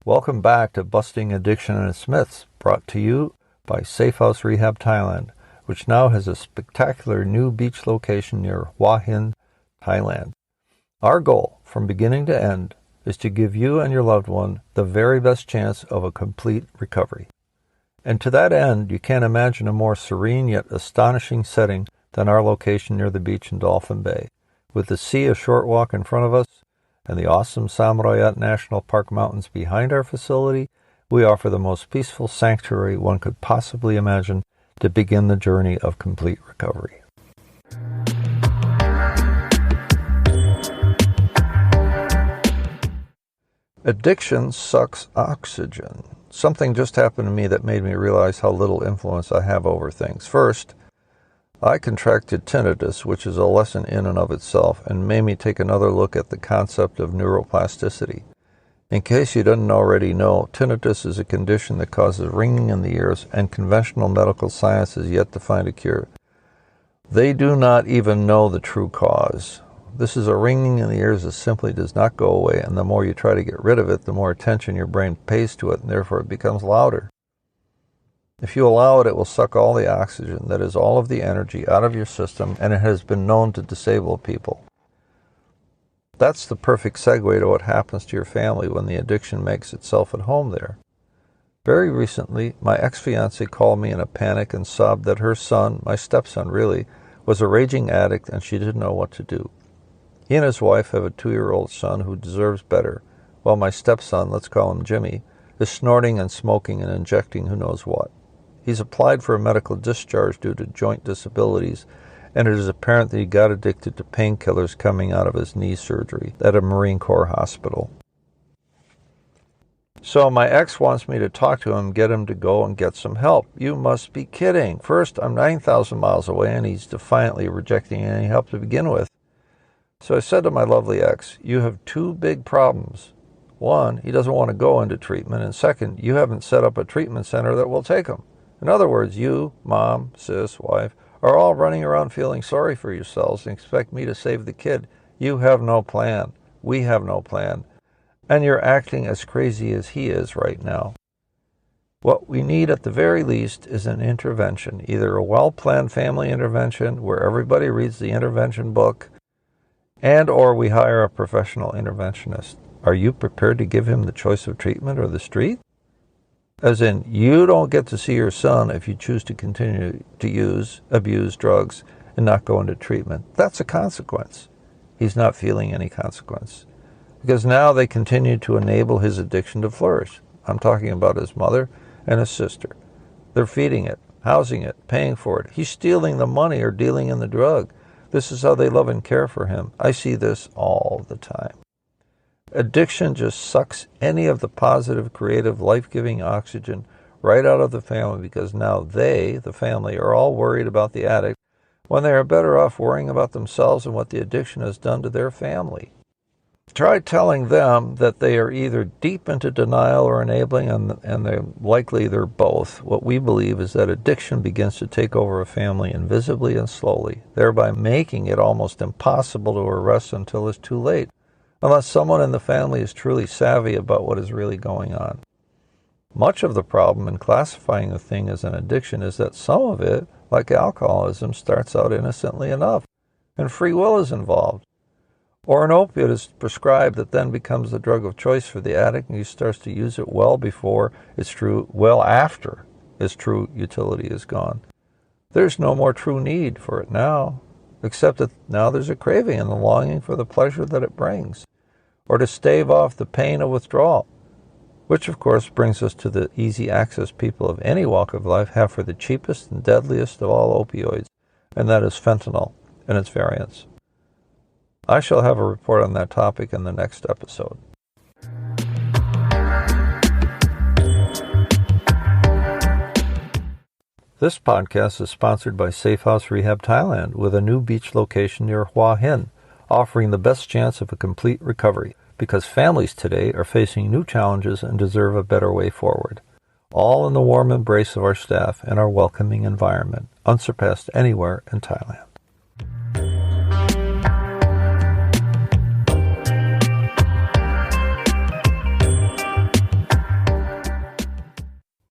Welcome back to Busting Addiction and its Myths, brought to you by Safe House Rehab Thailand, which now has a spectacular new beach location near Hua Hin, Thailand. Our goal, from beginning to end, is to give you and your loved one the very best chance of a complete recovery. And to that end, you can't imagine a more serene yet astonishing setting than our location near the beach in Dolphin Bay. With the sea a short walk in front of us, and the awesome Samroyat National Park mountains behind our facility, we offer the most peaceful sanctuary one could possibly imagine to begin the journey of complete recovery. Addiction sucks oxygen. Something just happened to me that made me realize how little influence I have over things. First, I contracted tinnitus, which is a lesson in and of itself, and made me take another look at the concept of neuroplasticity. In case you didn't already know, tinnitus is a condition that causes ringing in the ears, and conventional medical science has yet to find a cure. They do not even know the true cause. This is a ringing in the ears that simply does not go away, and the more you try to get rid of it, the more attention your brain pays to it, and therefore it becomes louder. If you allow it, it will suck all the oxygen, that is, all of the energy, out of your system, and it has been known to disable people. That's the perfect segue to what happens to your family when the addiction makes itself at home there. Very recently, my ex-fiancé called me in a panic and sobbed that her son, my stepson really, was a raging addict and she didn't know what to do. He and his wife have a 2-year-old son who deserves better, while my stepson, let's call him Jimmy, is snorting and smoking and injecting who knows what. He's applied for a medical discharge due to joint disabilities, and it is apparent that he got addicted to painkillers coming out of his knee surgery at a Marine Corps hospital. So my ex wants me to talk to him, get him to go and get some help. You must be kidding. First, I'm 9,000 miles away, and he's defiantly rejecting any help to begin with. So I said to my lovely ex, you have two big problems. One, he doesn't want to go into treatment, and second, you haven't set up a treatment center that will take him. In other words, you, mom, sis, wife, are all running around feeling sorry for yourselves and expect me to save the kid. You have no plan. We have no plan. And you're acting as crazy as he is right now. What we need at the very least is an intervention, either a well-planned family intervention where everybody reads the intervention book, and or we hire a professional interventionist. Are you prepared to give him the choice of treatment or the street? As in, you don't get to see your son if you choose to continue to abuse drugs and not go into treatment. That's a consequence. He's not feeling any consequence. Because now they continue to enable his addiction to flourish. I'm talking about his mother and his sister. They're feeding it, housing it, paying for it. He's stealing the money or dealing in the drug. This is how they love and care for him. I see this all the time. Addiction just sucks any of the positive, creative, life-giving oxygen right out of the family because now they, the family, are all worried about the addict when they are better off worrying about themselves and what the addiction has done to their family. Try telling them that they are either deep into denial or enabling, and they're both. What we believe is that addiction begins to take over a family invisibly and slowly, thereby making it almost impossible to arrest until it's too late, unless someone in the family is truly savvy about what is really going on. Much of the problem in classifying the thing as an addiction is that some of it, like alcoholism, starts out innocently enough, and free will is involved. Or an opiate is prescribed that then becomes the drug of choice for the addict, and he starts to use it after its true utility is gone. There's no more true need for it now, except that now there's a craving and a longing for the pleasure that it brings, or to stave off the pain of withdrawal, which of course brings us to the easy access people of any walk of life have for the cheapest and deadliest of all opioids, and that is fentanyl and its variants. I shall have a report on that topic in the next episode. This podcast is sponsored by Safe House Rehab Thailand with a new beach location near Hua Hin, offering the best chance of a complete recovery because families today are facing new challenges and deserve a better way forward. All in the warm embrace of our staff and our welcoming environment, unsurpassed anywhere in Thailand.